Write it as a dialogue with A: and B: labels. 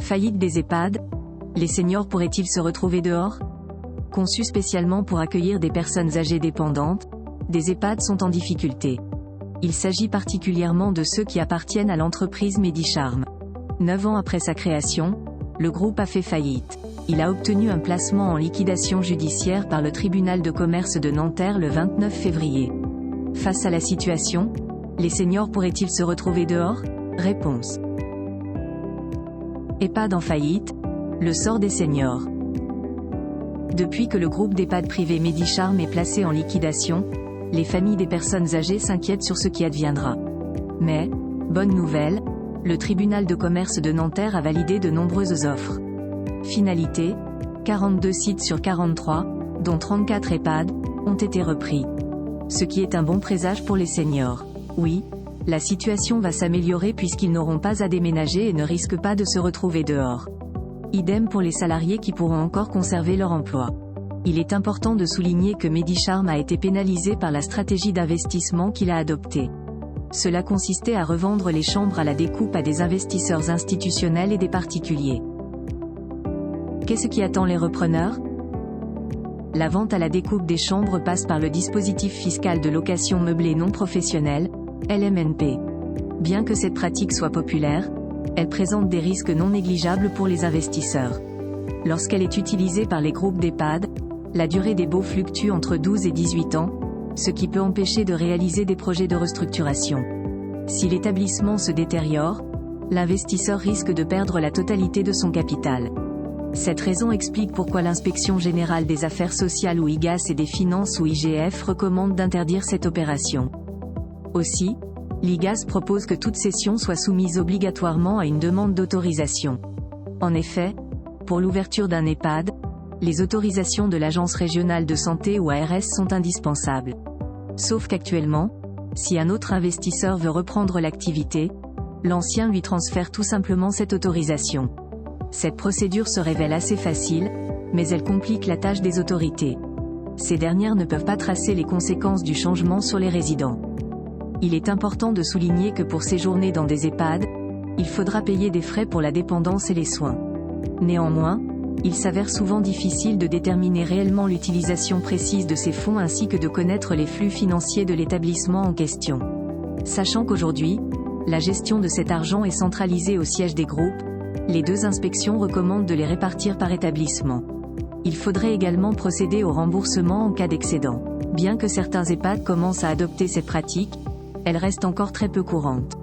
A: Faillite des EHPAD. Les seniors pourraient-ils se retrouver dehors? Conçus spécialement pour accueillir des personnes âgées dépendantes, des EHPAD sont en difficulté. Il s'agit particulièrement de ceux qui appartiennent à l'entreprise Medicharm. 9 ans après sa création, le groupe a fait faillite. Il a obtenu un placement en liquidation judiciaire par le tribunal de commerce de Nanterre le 29 février. Face à la situation, les seniors pourraient-ils se retrouver dehors? Réponse. EHPAD en faillite, le sort des seniors. Depuis que le groupe d'EHPAD privé Medicharm est placé en liquidation, les familles des personnes âgées s'inquiètent sur ce qui adviendra. Mais, bonne nouvelle, le tribunal de commerce de Nanterre a validé de nombreuses offres. Finalité, 42 sites sur 43, dont 34 EHPAD, ont été repris. Ce qui est un bon présage pour les seniors. Oui, la situation va s'améliorer puisqu'ils n'auront pas à déménager et ne risquent pas de se retrouver dehors. Idem pour les salariés qui pourront encore conserver leur emploi. Il est important de souligner que Medicharm a été pénalisé par la stratégie d'investissement qu'il a adoptée. Cela consistait à revendre les chambres à la découpe à des investisseurs institutionnels et des particuliers. Qu'est-ce qui attend les repreneurs? La vente à la découpe des chambres passe par le dispositif fiscal de location meublée non professionnelle, LMNP. Bien que cette pratique soit populaire, elle présente des risques non négligeables pour les investisseurs. Lorsqu'elle est utilisée par les groupes d'EHPAD, la durée des baux fluctue entre 12 et 18 ans, ce qui peut empêcher de réaliser des projets de restructuration. Si l'établissement se détériore, l'investisseur risque de perdre la totalité de son capital. Cette raison explique pourquoi l'Inspection générale des affaires sociales ou IGAS et des finances ou IGF recommande d'interdire cette opération. Aussi, l'IGAS propose que toute cession soit soumise obligatoirement à une demande d'autorisation. En effet, pour l'ouverture d'un EHPAD, les autorisations de l'Agence régionale de santé ou ARS sont indispensables. Sauf qu'actuellement, si un autre investisseur veut reprendre l'activité, l'ancien lui transfère tout simplement cette autorisation. Cette procédure se révèle assez facile, mais elle complique la tâche des autorités. Ces dernières ne peuvent pas tracer les conséquences du changement sur les résidents. Il est important de souligner que pour séjourner dans des EHPAD, il faudra payer des frais pour la dépendance et les soins. Néanmoins, il s'avère souvent difficile de déterminer réellement l'utilisation précise de ces fonds ainsi que de connaître les flux financiers de l'établissement en question. Sachant qu'aujourd'hui, la gestion de cet argent est centralisée au siège des groupes, les deux inspections recommandent de les répartir par établissement. Il faudrait également procéder au remboursement en cas d'excédent. Bien que certains EHPAD commencent à adopter cette pratique, elle reste encore très peu courante.